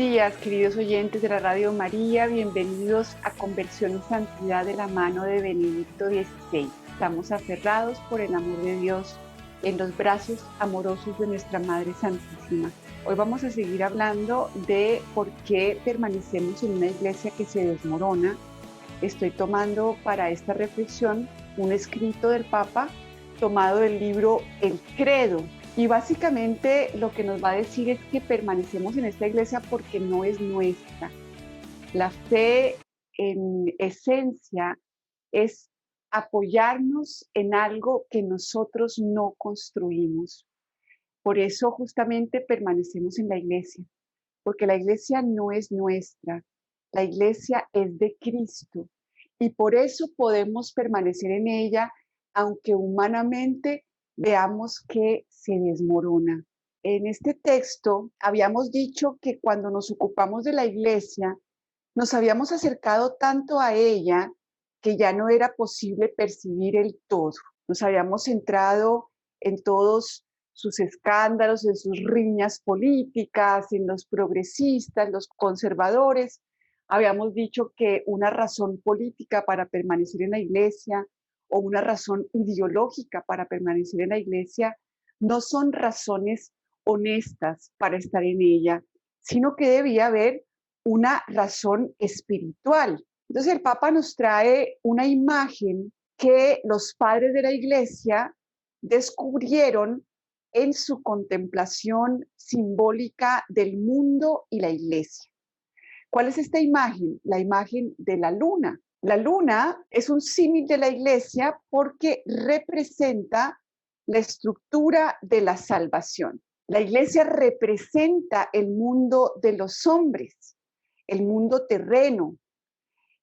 días, queridos oyentes de la Radio María, bienvenidos a Conversión y Santidad de la mano de Benedicto XVI. Estamos aferrados por el amor de Dios en los brazos amorosos de nuestra Madre Santísima. Hoy vamos a seguir hablando de por qué permanecemos en una iglesia que se desmorona. Estoy tomando para esta reflexión un escrito del Papa tomado del libro El Credo. Y básicamente lo que nos va a decir es que permanecemos en esta iglesia porque no es nuestra. La fe en esencia es apoyarnos en algo que nosotros no construimos. Por eso justamente permanecemos en la iglesia, porque la iglesia no es nuestra, la iglesia es de Cristo y por eso podemos permanecer en ella, aunque humanamente veamos que se desmorona. En este texto habíamos dicho que cuando nos ocupamos de la iglesia, nos habíamos acercado tanto a ella que ya no era posible percibir el todo. Nos habíamos centrado en todos sus escándalos, en sus riñas políticas, en los progresistas, los conservadores. Habíamos dicho que una razón política para permanecer en la iglesia o una razón ideológica para permanecer en la iglesia no son razones honestas para estar en ella, sino que debía haber una razón espiritual. Entonces el Papa nos trae una imagen que los padres de la iglesia descubrieron en su contemplación simbólica del mundo y la iglesia. ¿Cuál es esta imagen? La imagen de la luna. La luna es un símil de la iglesia porque representa la estructura de la salvación. La iglesia representa el mundo de los hombres, el mundo terreno,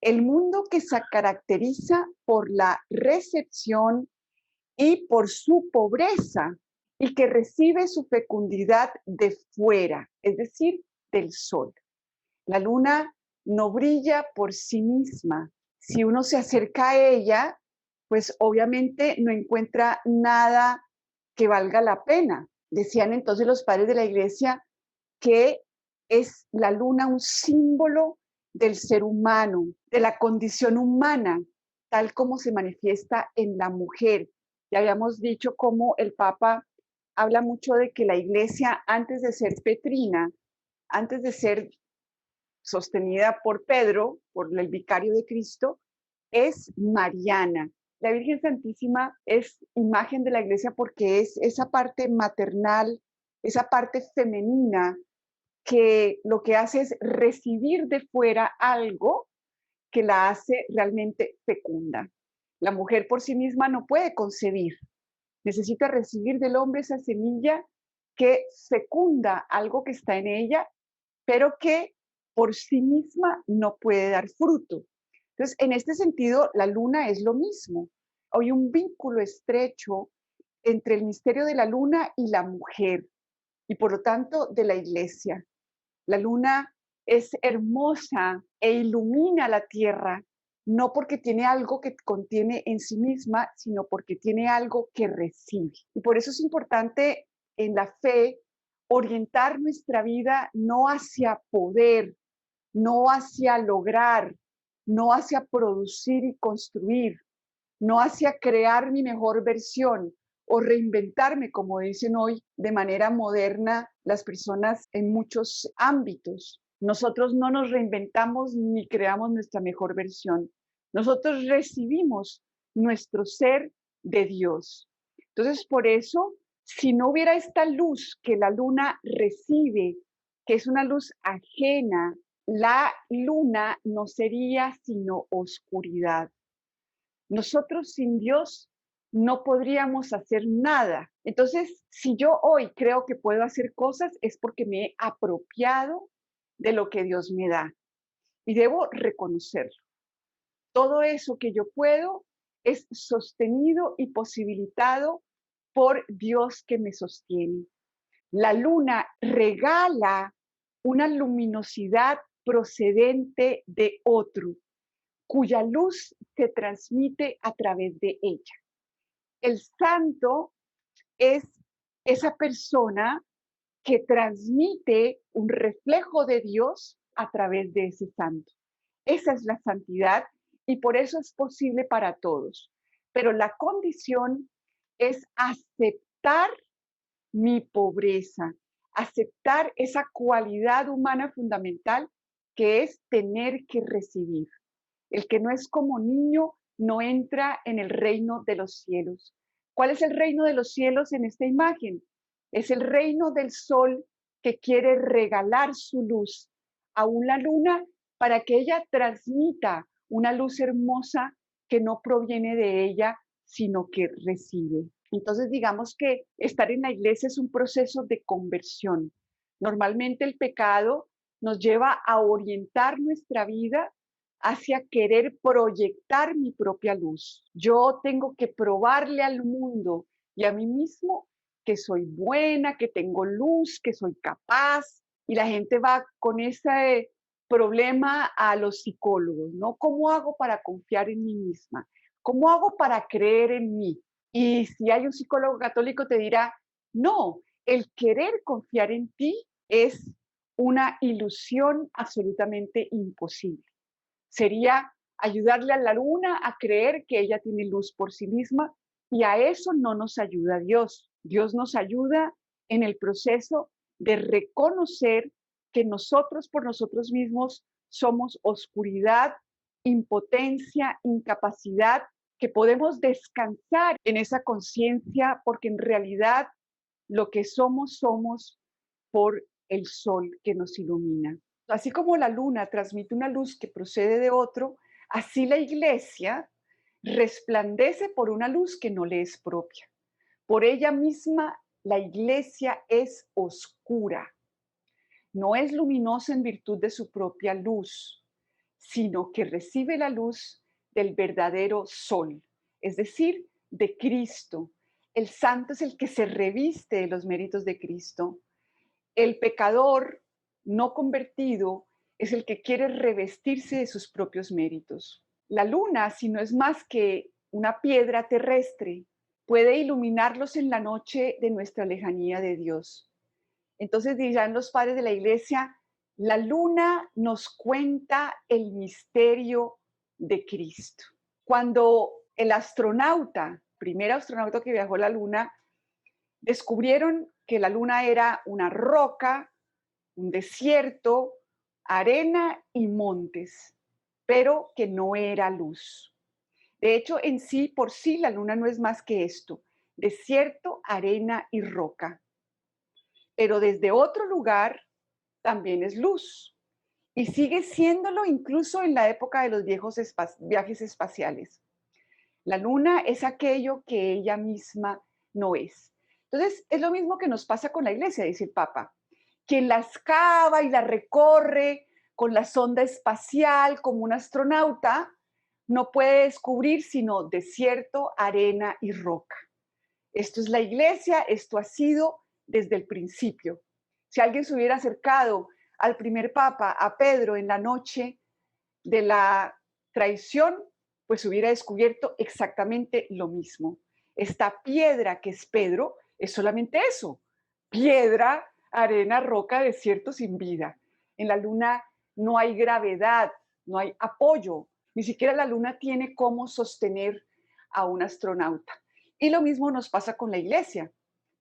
el mundo que se caracteriza por la recepción y por su pobreza y que recibe su fecundidad de fuera, es decir, del sol. La luna no brilla por sí misma. Si uno se acerca a ella, pues obviamente no encuentra nada que valga la pena. Decían entonces los padres de la iglesia que es la luna un símbolo del ser humano, de la condición humana, tal como se manifiesta en la mujer. Ya habíamos dicho cómo el Papa habla mucho de que la iglesia, antes de ser petrina, antes de ser sostenida por Pedro, por el vicario de Cristo, es mariana. La Virgen Santísima es imagen de la iglesia porque es esa parte maternal, esa parte femenina que lo que hace es recibir de fuera algo que la hace realmente fecunda. La mujer por sí misma no puede concebir, necesita recibir del hombre esa semilla que fecunda algo que está en ella, pero que por sí misma no puede dar fruto. Entonces, en este sentido, la luna es lo mismo. Hay un vínculo estrecho entre el misterio de la luna y la mujer, y por lo tanto de la iglesia. La luna es hermosa e ilumina la tierra, no porque tiene algo que contiene en sí misma, sino porque tiene algo que recibe. Y por eso es importante en la fe orientar nuestra vida no hacia poder, no hacia lograr, no hacia producir y construir, no hacia crear mi mejor versión o reinventarme, como dicen hoy de manera moderna las personas en muchos ámbitos. Nosotros no nos reinventamos ni creamos nuestra mejor versión. Nosotros recibimos nuestro ser de Dios. Entonces, por eso, si no hubiera esta luz que la luna recibe, que es una luz ajena, la luna no sería sino oscuridad. Nosotros sin Dios no podríamos hacer nada. Entonces, si yo hoy creo que puedo hacer cosas, es porque me he apropiado de lo que Dios me da y debo reconocerlo. Todo eso que yo puedo es sostenido y posibilitado por Dios que me sostiene. La luna regala una luminosidad procedente de otro, cuya luz se transmite a través de ella. El santo es esa persona que transmite un reflejo de Dios a través de ese santo. Esa es la santidad y por eso es posible para todos. Pero la condición es aceptar mi pobreza, aceptar esa cualidad humana fundamental que es tener que recibir. El que no es como niño no entra en el reino de los cielos. ¿Cuál es el reino de los cielos en esta imagen? Es el reino del sol que quiere regalar su luz a una luna para que ella transmita una luz hermosa que no proviene de ella, sino que recibe. Entonces, digamos que estar en la iglesia es un proceso de conversión. Normalmente el pecado nos lleva a orientar nuestra vida hacia querer proyectar mi propia luz. Yo tengo que probarle al mundo y a mí mismo que soy buena, que tengo luz, que soy capaz. Y la gente va con ese problema a los psicólogos, ¿no? ¿Cómo hago para confiar en mí misma? ¿Cómo hago para creer en mí? Y si hay un psicólogo católico te dirá, no, el querer confiar en ti es una ilusión absolutamente imposible. Sería ayudarle a la luna a creer que ella tiene luz por sí misma y a eso no nos ayuda Dios. Dios nos ayuda en el proceso de reconocer que nosotros por nosotros mismos somos oscuridad, impotencia, incapacidad, que podemos descansar en esa conciencia porque en realidad lo que somos por el sol que nos ilumina. Así como la luna transmite una luz que procede de otro, así la iglesia resplandece por una luz que no le es propia. Por ella misma, la iglesia es oscura. No es luminosa en virtud de su propia luz, sino que recibe la luz del verdadero sol, es decir, de Cristo. El santo es el que se reviste de los méritos de Cristo. El pecador no convertido es el que quiere revestirse de sus propios méritos. La luna, si no es más que una piedra terrestre, puede iluminarlos en la noche de nuestra lejanía de Dios. Entonces dirán los padres de la iglesia, la luna nos cuenta el misterio de Cristo. Cuando el astronauta, primer astronauta que viajó a la luna, descubrieron que la luna era una roca, un desierto, arena y montes, pero que no era luz. De hecho, en sí, por sí, la luna no es más que esto, desierto, arena y roca. Pero desde otro lugar también es luz. Y sigue siéndolo incluso en la época de los viajes espaciales. La luna es aquello que ella misma no es. Entonces, es lo mismo que nos pasa con la iglesia, dice el Papa. Quien la excava y la recorre con la sonda espacial como un astronauta, no puede descubrir sino desierto, arena y roca. Esto es la iglesia, esto ha sido desde el principio. Si alguien se hubiera acercado al primer papa, a Pedro, en la noche de la traición, pues hubiera descubierto exactamente lo mismo. Esta piedra que es Pedro es solamente eso, piedra, arena, roca, desierto sin vida. En la luna no hay gravedad, no hay apoyo, ni siquiera la luna tiene cómo sostener a un astronauta. Y lo mismo nos pasa con la iglesia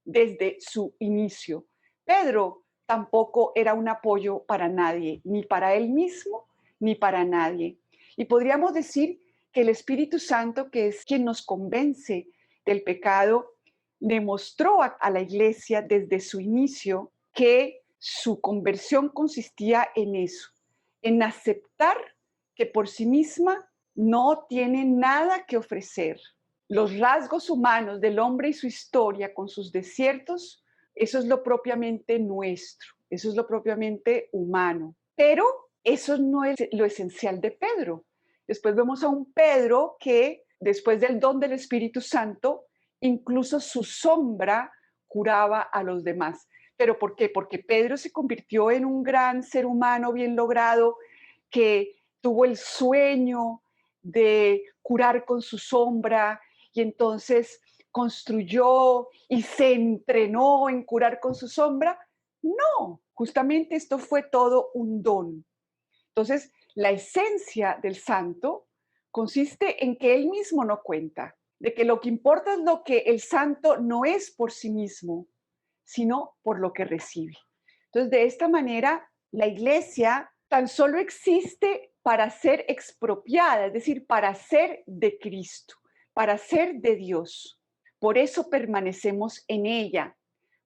desde su inicio. Pedro tampoco era un apoyo para nadie, ni para él mismo, ni para nadie. Y podríamos decir que el Espíritu Santo, que es quien nos convence del pecado, demostró a la iglesia desde su inicio que su conversión consistía en eso, en aceptar que por sí misma no tiene nada que ofrecer. Los rasgos humanos del hombre y su historia con sus desiertos, eso es lo propiamente nuestro, eso es lo propiamente humano. Pero eso no es lo esencial de Pedro. Después vemos a un Pedro que, después del don del Espíritu Santo, incluso su sombra curaba a los demás. ¿Pero por qué? Porque Pedro se convirtió en un gran ser humano bien logrado que tuvo el sueño de curar con su sombra y entonces construyó y se entrenó en curar con su sombra. No, justamente esto fue todo un don. Entonces, la esencia del santo consiste en que él mismo no cuenta, de que lo que importa es lo que el santo no es por sí mismo, sino por lo que recibe. Entonces, de esta manera, la iglesia tan solo existe para ser expropiada, es decir, para ser de Cristo, para ser de Dios. Por eso permanecemos en ella,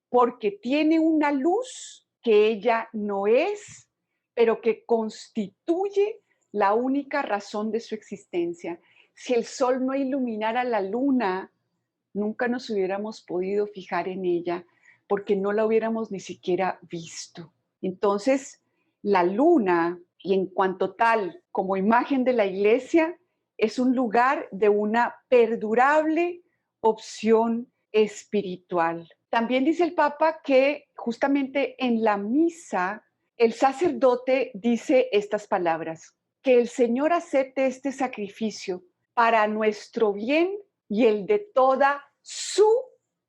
porque tiene una luz que ella no es, pero que constituye la única razón de su existencia. Si el sol no iluminara la luna, nunca nos hubiéramos podido fijar en ella, porque no la hubiéramos ni siquiera visto. Entonces, la luna, y en cuanto tal, como imagen de la iglesia, es un lugar de una perdurable opción espiritual. También dice el Papa que justamente en la misa el sacerdote dice estas palabras: que el Señor acepte este sacrificio para nuestro bien y el de toda su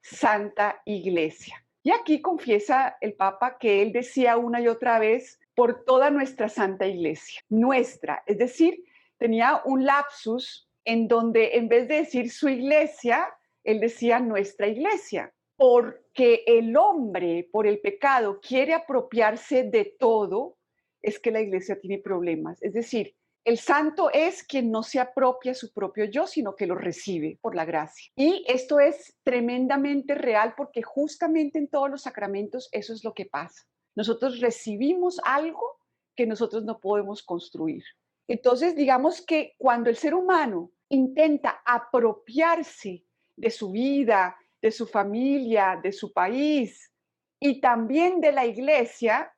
santa iglesia. Y aquí confiesa el Papa que él decía una y otra vez por toda nuestra santa iglesia, nuestra, es decir, tenía un lapsus en donde en vez de decir su iglesia, él decía nuestra iglesia, porque el hombre por el pecado quiere apropiarse de todo, es que la iglesia tiene problemas. Es decir, el santo es quien no se apropia su propio yo, sino que lo recibe por la gracia. Y esto es tremendamente real porque justamente en todos los sacramentos eso es lo que pasa. Nosotros recibimos algo que nosotros no podemos construir. Entonces, digamos que cuando el ser humano intenta apropiarse de su vida, de su familia, de su país y también de la iglesia,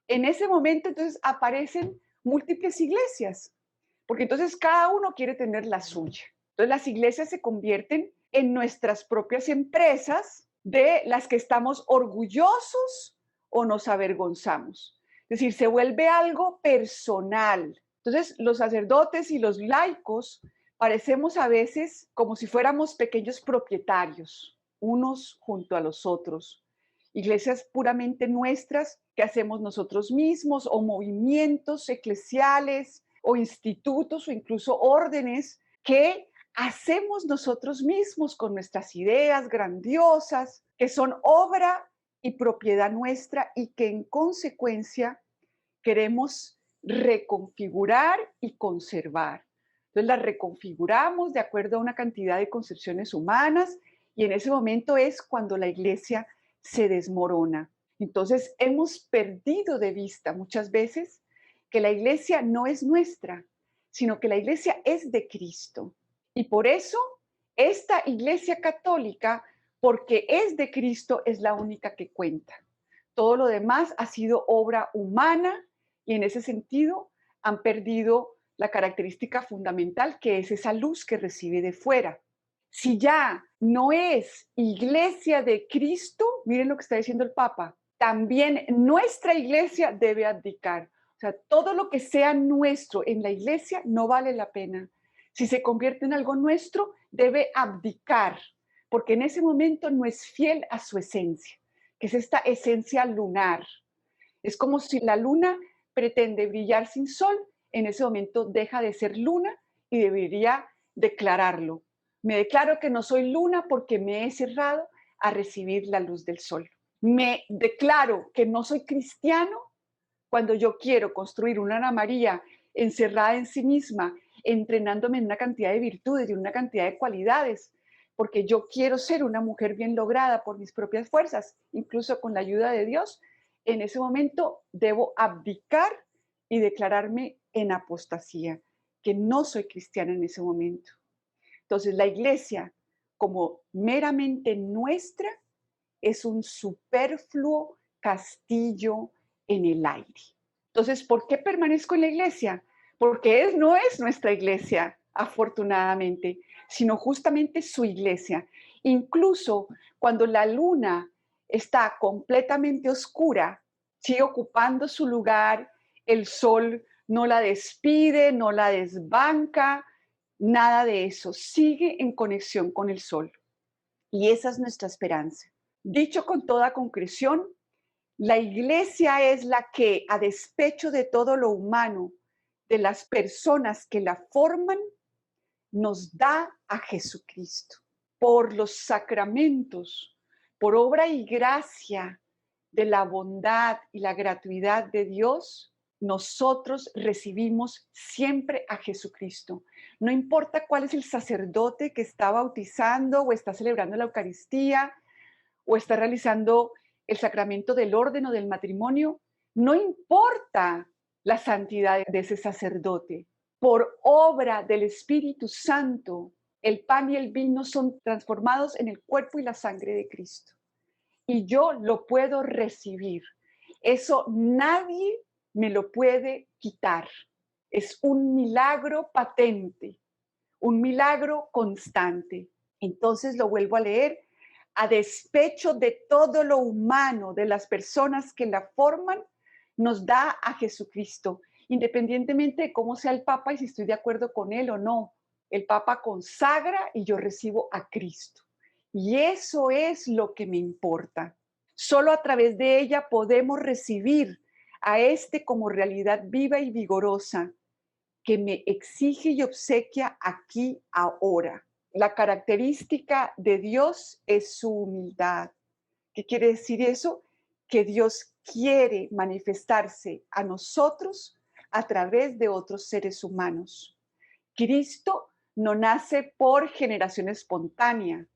en ese momento entonces aparecen múltiples iglesias, porque entonces cada uno quiere tener la suya. Entonces las iglesias se convierten en nuestras propias empresas de las que estamos orgullosos o nos avergonzamos. Es decir, se vuelve algo personal. Entonces los sacerdotes y los laicos parecemos a veces como si fuéramos pequeños propietarios, unos junto a los otros. Iglesias puramente nuestras que hacemos nosotros mismos, o movimientos eclesiales o institutos o incluso órdenes que hacemos nosotros mismos con nuestras ideas grandiosas, que son obra y propiedad nuestra y que en consecuencia queremos reconfigurar y conservar. Entonces las reconfiguramos de acuerdo a una cantidad de concepciones humanas y en ese momento es cuando la iglesia se desmorona. Entonces hemos perdido de vista muchas veces que la iglesia no es nuestra, sino que la iglesia es de Cristo. Y por eso esta iglesia católica, porque es de Cristo, es la única que cuenta. Todo lo demás ha sido obra humana y en ese sentido han perdido la característica fundamental que es esa luz que recibe de fuera. Si ya no es iglesia de Cristo, miren lo que está diciendo el Papa, también nuestra iglesia debe abdicar. O sea, todo lo que sea nuestro en la iglesia no vale la pena. Si se convierte en algo nuestro, debe abdicar, porque en ese momento no es fiel a su esencia, que es esta esencia lunar. Es como si la luna pretende brillar sin sol, en ese momento deja de ser luna y debería declararlo. Me declaro que no soy luna porque me he cerrado a recibir la luz del sol. Me declaro que no soy cristiano cuando yo quiero construir una Ana María encerrada en sí misma, entrenándome en una cantidad de virtudes y una cantidad de cualidades, porque yo quiero ser una mujer bien lograda por mis propias fuerzas, incluso con la ayuda de Dios, en ese momento debo abdicar y declararme en apostasía, que no soy cristiana en ese momento. Entonces la iglesia, como meramente nuestra, es un superfluo castillo en el aire. Entonces, ¿por qué permanezco en la iglesia? Porque no es nuestra iglesia, afortunadamente, sino justamente su iglesia. Incluso cuando la luna está completamente oscura, sigue ocupando su lugar, el sol no la despide, no la desbanca, nada de eso, sigue en conexión con el sol. Y esa es nuestra esperanza. Dicho con toda concreción, La iglesia es la que, a despecho de todo lo humano, de las personas que la forman, nos da a Jesucristo. Por los sacramentos, por obra y gracia de la bondad y la gratuidad de Dios, nosotros recibimos siempre a Jesucristo. No importa cuál es el sacerdote que está bautizando o está celebrando la Eucaristía o está realizando el sacramento del orden o del matrimonio, no importa la santidad de ese sacerdote. Por obra del Espíritu Santo, el pan y el vino son transformados en el cuerpo y la sangre de Cristo. Y yo lo puedo recibir. Eso nadie me lo puede quitar. Es un milagro patente, un milagro constante. Entonces lo vuelvo a leer. A despecho de todo lo humano, de las personas que la forman, nos da a Jesucristo, independientemente de cómo sea el Papa y si estoy de acuerdo con él o no. El Papa consagra y yo recibo a Cristo. Y eso es lo que me importa. Solo a través de ella podemos recibir a este como realidad viva y vigorosa que me exige y obsequia aquí ahora. La característica de Dios es su humildad. ¿Qué quiere decir eso? Que Dios quiere manifestarse a nosotros a través de otros seres humanos. Cristo no nace por generación espontánea,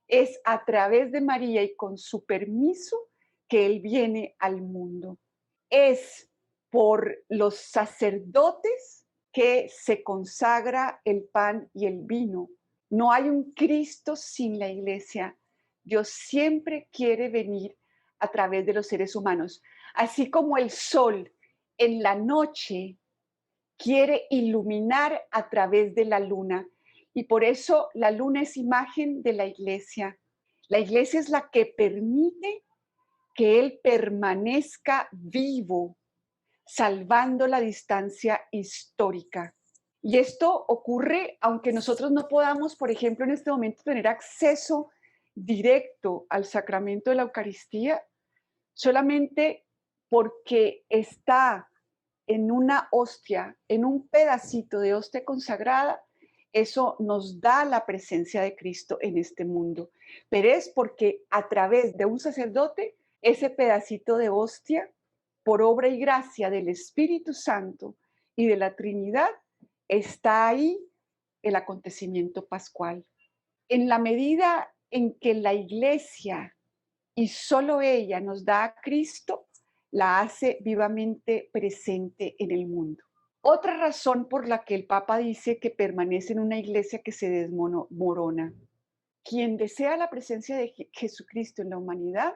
es a través de María y con su permiso que Él viene al mundo. Es por los sacerdotes que se consagra el pan y el vino. No hay un Cristo sin la iglesia. Dios siempre quiere venir a través de los seres humanos. Así como el sol en la noche quiere iluminar a través de la luna. Y por eso la luna es imagen de la iglesia. La iglesia es la que permite que Él permanezca vivo, salvando la distancia histórica. Y esto ocurre aunque nosotros no podamos, por ejemplo, en este momento tener acceso directo al sacramento de la Eucaristía, solamente porque está en una hostia, en un pedacito de hostia consagrada, eso nos da la presencia de Cristo en este mundo. Pero es porque a través de un sacerdote, ese pedacito de hostia, por obra y gracia del Espíritu Santo y de la Trinidad, está ahí el acontecimiento pascual. En la medida en que la Iglesia y solo ella nos da a Cristo, la hace vivamente presente en el mundo. Otra razón por la que el Papa dice que permanece en una iglesia que se desmorona. Quien desea la presencia de Jesucristo en la humanidad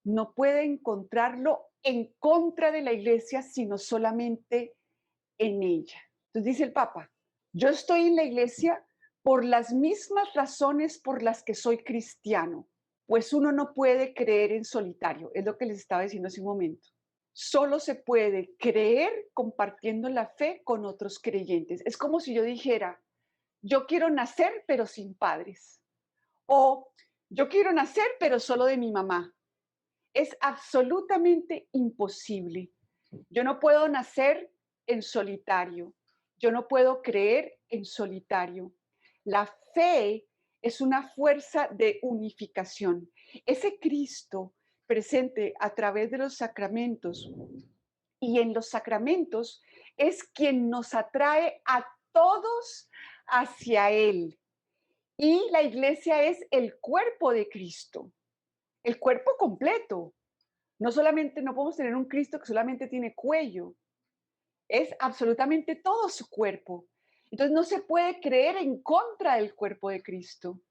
no puede encontrarlo en contra de la iglesia, sino solamente en ella. Entonces dice el Papa, yo estoy en la iglesia por las mismas razones por las que soy cristiano, pues uno no puede creer en solitario, es lo que les estaba diciendo hace un momento. Solo se puede creer compartiendo la fe con otros creyentes. Es como si yo dijera, yo quiero nacer pero sin padres. O yo quiero nacer pero solo de mi mamá. Es absolutamente imposible. Yo no puedo nacer en solitario. Yo no puedo creer en solitario. La fe es una fuerza de unificación. Ese Cristo presente a través de los sacramentos y en los sacramentos es quien nos atrae a todos hacia Él. Y la iglesia es el cuerpo de Cristo, el cuerpo completo. No solamente, no podemos tener un Cristo que solamente tiene cuello, es absolutamente todo su cuerpo. Entonces no se puede creer en contra del cuerpo de Cristo.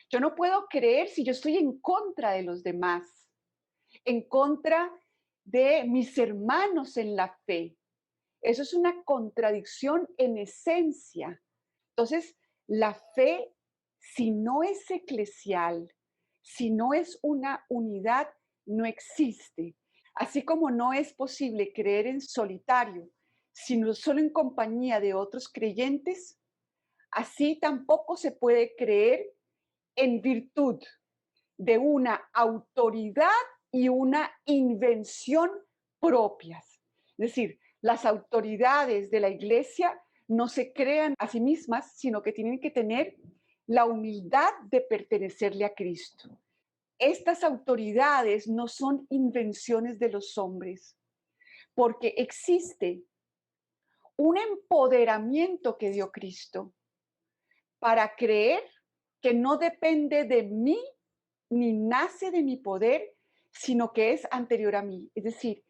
Yo no puedo creer si yo estoy en contra de los demás, en contra de mis hermanos en la fe. Eso es una contradicción en esencia. Entonces, la fe, si no es eclesial, si no es una unidad, no existe. Así como no es posible creer en solitario, sino solo en compañía de otros creyentes, así tampoco se puede creer en virtud de una autoridad y una invención propias. Es decir, las autoridades de la iglesia no se crean a sí mismas, sino que tienen que tener la humildad de pertenecerle a Cristo. Estas autoridades no son invenciones de los hombres, porque existe un empoderamiento que dio Cristo para creer que no depende de mí ni nace de mi poder, sino que es anterior a mí. Es decir,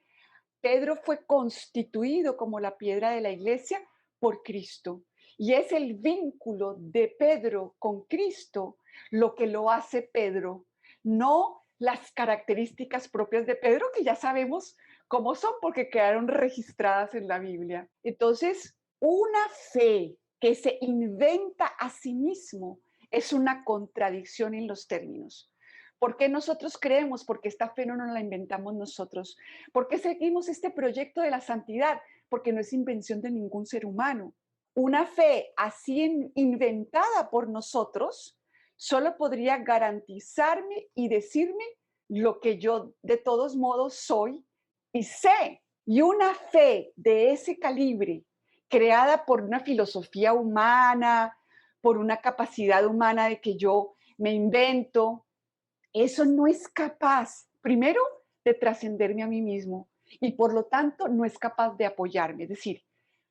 Pedro fue constituido como la piedra de la iglesia por Cristo. Y es el vínculo de Pedro con Cristo lo que lo hace Pedro, no las características propias de Pedro, que ya sabemos cómo son porque quedaron registradas en la Biblia. Entonces, una fe que se inventa a sí mismo es una contradicción en los términos. ¿Por qué nosotros creemos? Porque esta fe no nos la inventamos nosotros. ¿Por qué seguimos este proyecto de la santidad? Porque no es invención de ningún ser humano. Una fe así inventada por nosotros solo podría garantizarme y decirme lo que yo de todos modos soy y sé. Y una fe de ese calibre, creada por una filosofía humana, por una capacidad humana de que yo me invento, eso no es capaz, primero, de trascenderme a mí mismo y por lo tanto no es capaz de apoyarme. Es decir,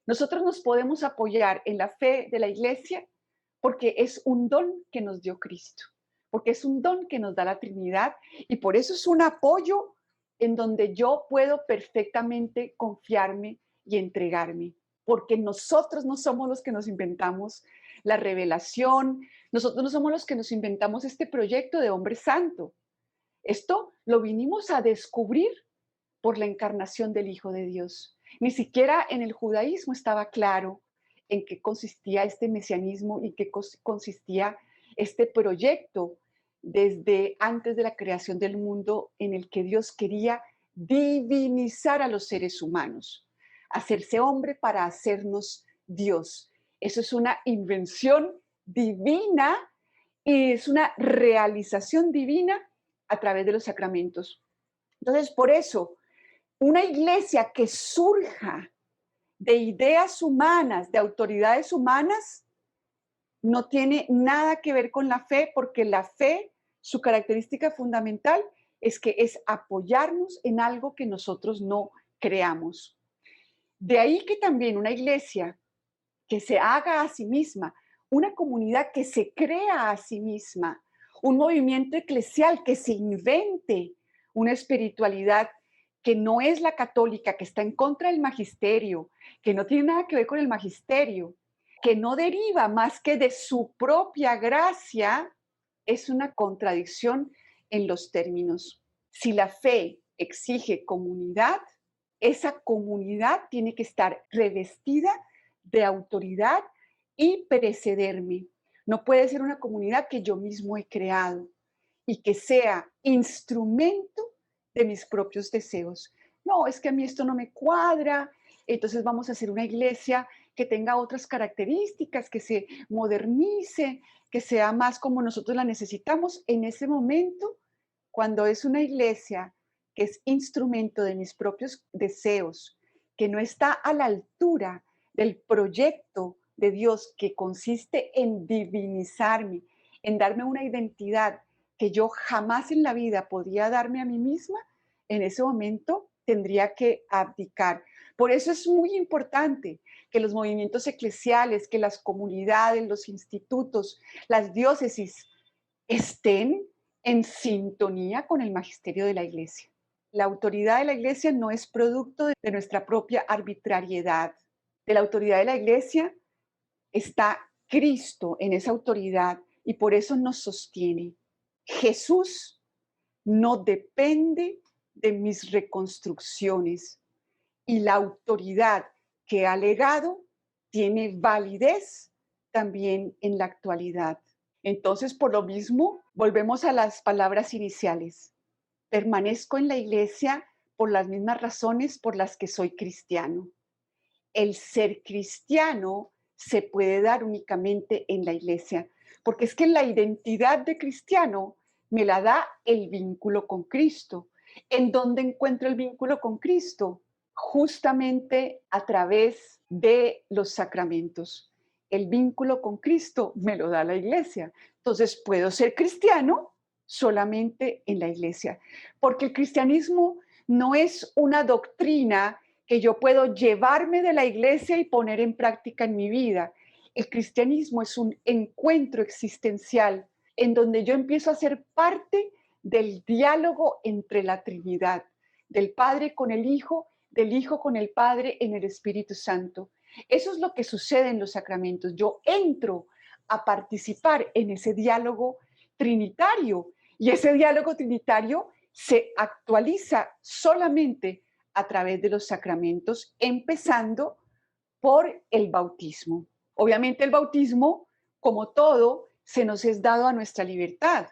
nosotros nos podemos apoyar en la fe de la iglesia porque es un don que nos dio Cristo, porque es un don que nos da la Trinidad y por eso es un apoyo en donde yo puedo perfectamente confiarme y entregarme, porque nosotros no somos los que nos inventamos la revelación, nosotros no somos los que nos inventamos este proyecto de hombre santo. Esto lo vinimos a descubrir por la encarnación del Hijo de Dios. Ni siquiera en el judaísmo estaba claro en qué consistía este mesianismo y qué consistía este proyecto desde antes de la creación del mundo en el que Dios quería divinizar a los seres humanos, hacerse hombre para hacernos Dios. Eso es una invención divina y es una realización divina a través de los sacramentos. Entonces, por eso, una iglesia que surja de ideas humanas, de autoridades humanas, no tiene nada que ver con la fe, porque la fe, su característica fundamental es que es apoyarnos en algo que nosotros no creamos. De ahí que también una iglesia que se haga a sí misma, una comunidad que se crea a sí misma, un movimiento eclesial que se invente una espiritualidad que no es la católica, que está en contra del magisterio, que no tiene nada que ver con el magisterio, que no deriva más que de su propia gracia, es una contradicción en los términos. Si la fe exige comunidad, esa comunidad tiene que estar revestida de autoridad y precederme. No puede ser una comunidad que yo mismo he creado y que sea instrumento de mis propios deseos. No, es que a mí esto no me cuadra, entonces vamos a hacer una iglesia que tenga otras características, que se modernice, que sea más como nosotros la necesitamos. En ese momento, cuando es una iglesia que es instrumento de mis propios deseos, que no está a la altura del proyecto de Dios que consiste en divinizarme, en darme una identidad que yo jamás en la vida podía darme a mí misma, en ese momento tendría que abdicar. Por eso es muy importante que los movimientos eclesiales, que las comunidades, los institutos, las diócesis estén en sintonía con el magisterio de la Iglesia. La autoridad de la Iglesia no es producto de nuestra propia arbitrariedad. De la autoridad de la Iglesia está Cristo en esa autoridad y por eso nos sostiene. Jesús no depende de mis reconstrucciones y la autoridad que ha legado tiene validez también en la actualidad. Entonces, por lo mismo, volvemos a las palabras iniciales. Permanezco en la iglesia por las mismas razones por las que soy cristiano. El ser cristiano se puede dar únicamente en la iglesia, porque es que la identidad de cristiano me la da el vínculo con Cristo. ¿En dónde encuentro el vínculo con Cristo? Justamente a través de los sacramentos. El vínculo con Cristo me lo da la iglesia. Entonces puedo ser cristiano solamente en la iglesia, porque el cristianismo no es una doctrina que yo puedo llevarme de la iglesia y poner en práctica en mi vida. El cristianismo es un encuentro existencial en donde yo empiezo a ser parte del diálogo entre la Trinidad, del Padre con el Hijo, del Hijo con el Padre en el Espíritu Santo. Eso es lo que sucede en los sacramentos. Yo entro a participar en ese diálogo trinitario y ese diálogo trinitario se actualiza solamente a través de los sacramentos, empezando por el bautismo. Obviamente el bautismo, como todo, se nos es dado a nuestra libertad.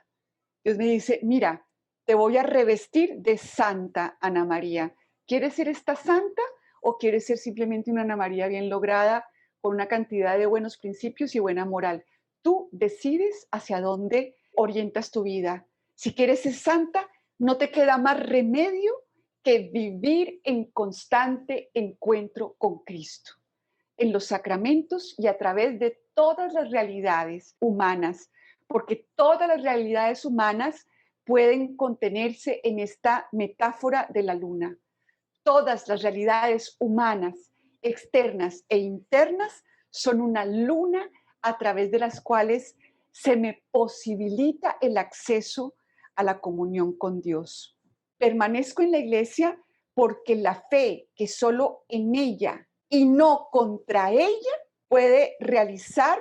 Dios me dice, mira, te voy a revestir de Santa Ana María. ¿Quieres ser esta santa o quieres ser simplemente una Ana María bien lograda con una cantidad de buenos principios y buena moral? Tú decides hacia dónde orientas tu vida. Si quieres ser santa, no te queda más remedio que vivir en constante encuentro con Cristo, en los sacramentos y a través de todas las realidades humanas, porque todas las realidades humanas pueden contenerse en esta metáfora de la luna. Todas las realidades humanas, externas e internas, son una luna a través de las cuales se me posibilita el acceso a la comunión con Dios. Permanezco en la iglesia porque la fe que solo en ella y no contra ella puede realizar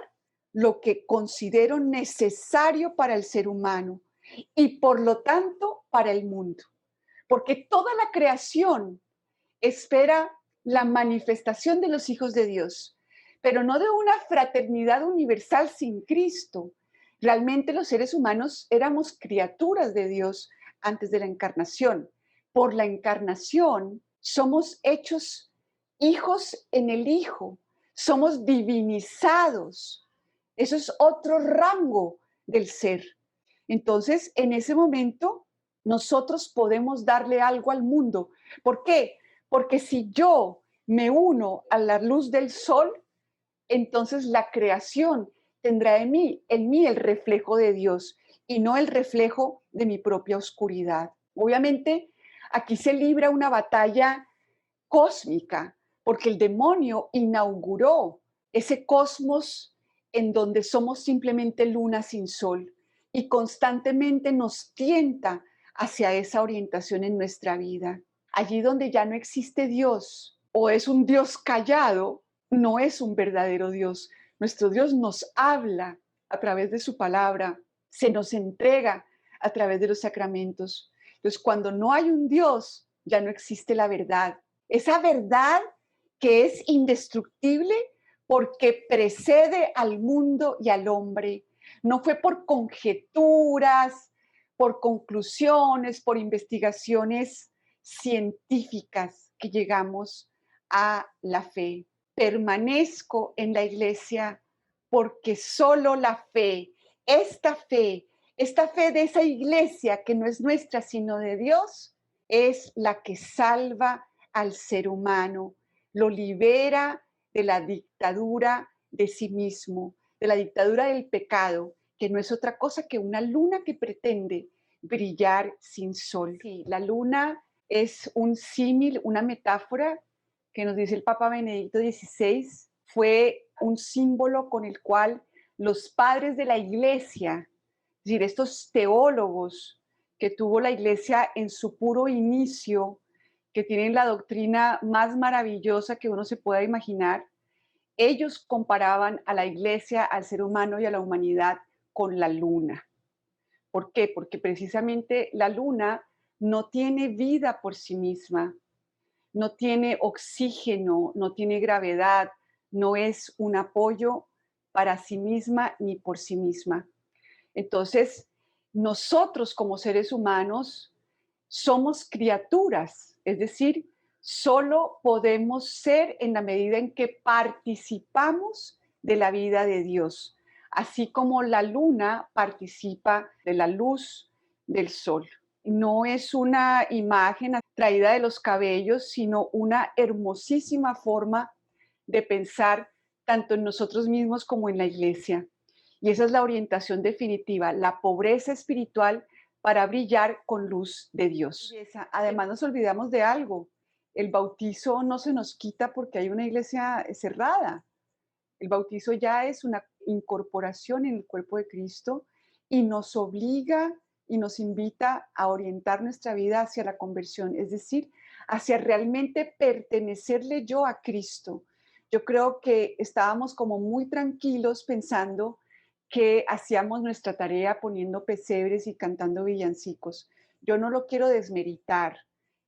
lo que considero necesario para el ser humano y por lo tanto para el mundo. Porque toda la creación espera la manifestación de los hijos de Dios, pero no de una fraternidad universal sin Cristo. Realmente los seres humanos éramos criaturas de Dios antes de la encarnación. Por la encarnación somos hechos hijos en el Hijo, somos divinizados. Eso es otro rango del ser. Entonces, en ese momento, nosotros podemos darle algo al mundo. ¿Por qué? Porque si yo me uno a la luz del sol, entonces la creación tendrá en mí el reflejo de Dios y no el reflejo de mi propia oscuridad. Obviamente, aquí se libra una batalla cósmica, porque el demonio inauguró ese cosmos en donde somos simplemente luna sin sol y constantemente nos tienta hacia esa orientación en nuestra vida. Allí donde ya no existe Dios o es un Dios callado, no es un verdadero Dios. Nuestro Dios nos habla a través de su palabra, se nos entrega a través de los sacramentos. Entonces, cuando no hay un Dios, ya no existe la verdad. Esa verdad que es indestructible porque precede al mundo y al hombre. No fue por conjeturas, por conclusiones, por investigaciones científicas que llegamos a la fe. Permanezco en la iglesia porque solo la fe, esta fe de esa iglesia que no es nuestra sino de Dios, es la que salva al ser humano, lo libera de la dictadura de sí mismo, de la dictadura del pecado, que no es otra cosa que una luna que pretende brillar sin sol. Sí, la luna es un símil, una metáfora que nos dice el Papa Benedicto XVI, fue un símbolo con el cual los padres de la iglesia, es decir, estos teólogos que tuvo la iglesia en su puro inicio, que tienen la doctrina más maravillosa que uno se pueda imaginar, ellos comparaban a la iglesia, al ser humano y a la humanidad con la luna. ¿Por qué? Porque precisamente la luna no tiene vida por sí misma, no tiene oxígeno, no tiene gravedad, no es un apoyo para sí misma ni por sí misma. Entonces, nosotros como seres humanos somos criaturas, es decir, solo podemos ser en la medida en que participamos de la vida de Dios, así como la luna participa de la luz del sol. no es una imagen traída de los cabellos, sino una hermosísima forma de pensar tanto en nosotros mismos como en la iglesia. Y esa es la orientación definitiva, la pobreza espiritual para brillar con luz de Dios. Además nos olvidamos de algo, el bautizo no se nos quita porque hay una iglesia cerrada. El bautizo ya es una incorporación en el cuerpo de Cristo y nos obliga y nos invita a orientar nuestra vida hacia la conversión, es decir, hacia realmente pertenecerle yo a Cristo. Yo creo que estábamos como muy tranquilos pensando que hacíamos nuestra tarea poniendo pesebres y cantando villancicos. Yo no lo quiero desmeritar,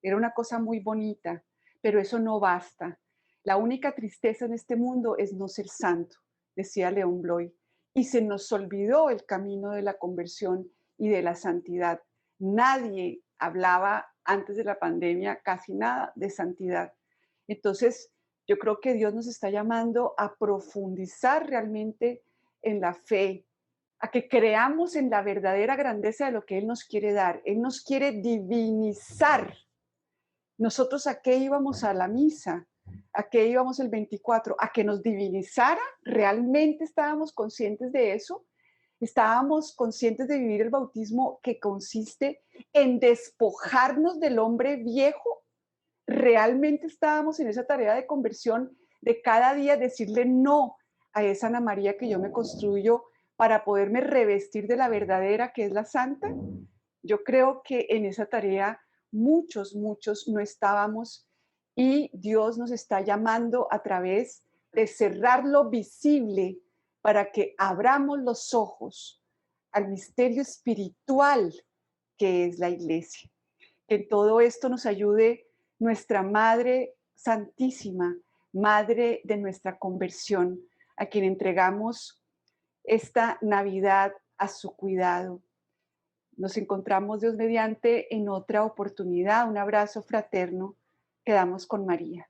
era una cosa muy bonita, pero eso no basta. La única tristeza en este mundo es no ser santo, decía León Bloy, y se nos olvidó el camino de la conversión y de la santidad. Nadie hablaba antes de la pandemia, casi nada de santidad. Entonces, yo creo que Dios nos está llamando a profundizar realmente en la fe, a que creamos en la verdadera grandeza de lo que Él nos quiere dar. Él nos quiere divinizar. Nosotros, ¿a qué íbamos a la misa? ¿A qué íbamos el 24? ¿A que nos divinizara? ¿Realmente estábamos conscientes de eso? ¿Estábamos conscientes de vivir el bautismo que consiste en despojarnos del hombre viejo? ¿Realmente estábamos en esa tarea de conversión de cada día decirle no a esa Ana María que yo me construyo para poderme revestir de la verdadera que es la santa? Yo creo que en esa tarea muchos no estábamos y Dios nos está llamando a través de cerrar lo visible para que abramos los ojos al misterio espiritual que es la iglesia. Que en todo esto nos ayude nuestra Madre Santísima, Madre de nuestra conversión, a quien entregamos esta Navidad a su cuidado. Nos encontramos, Dios mediante, en otra oportunidad. Un abrazo fraterno. Quedamos con María.